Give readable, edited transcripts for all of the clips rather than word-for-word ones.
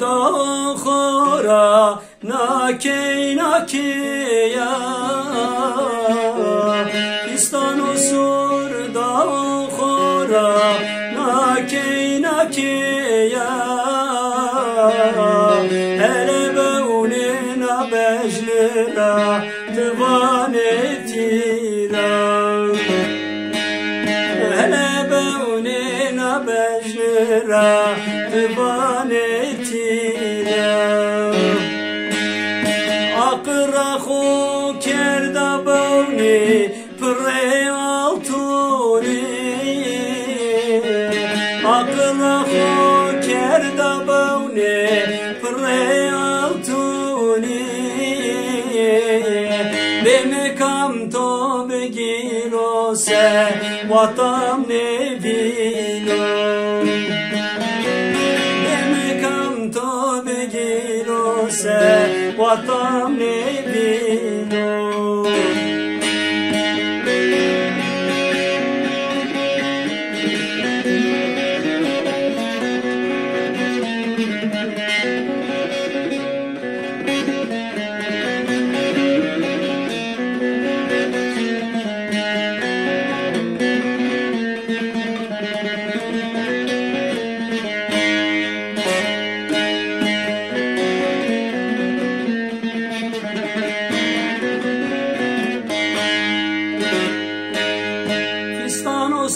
da khora nake ya Pistan usur da khora nake ya hele beunena bejlera divan etira hele beunena bejlera divan etira akra khu kerda beuni pre altuni akra khu kerda beuni pre altuni bemekam to begiro se vatam ne vino bemekam to begiro se vatam ne vino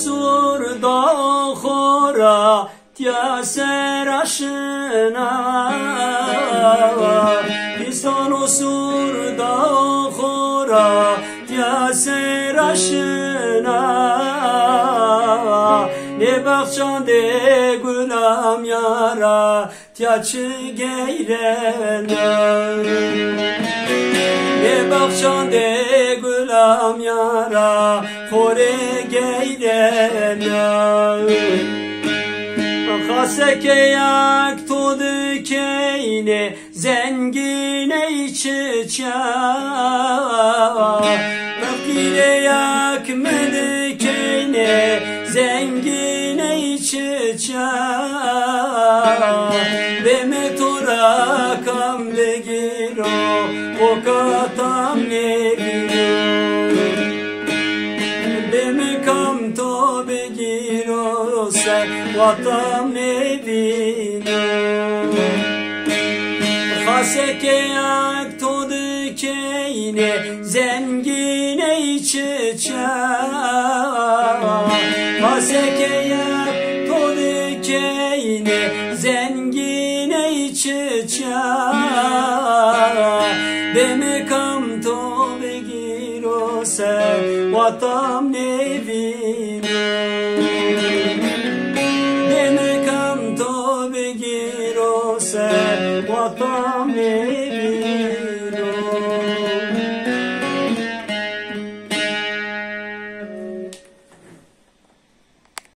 Sur da khora tya serashna Pistan sur da khora tya serashna ne bakhshande gulam yara tya chigeyrena ne bakhshande gulam yara khore geyrena khaseke yak tudkeyne zengine içeça fakire yak medikeyne zengine içeça ve metora kam begiro o katam negiro bemekam to begiro se vatam ne vino khaseke yak tudkeyne zengine içeça khaseke yak tudkeyne zengine içeça bemekam to begiro se vatam ne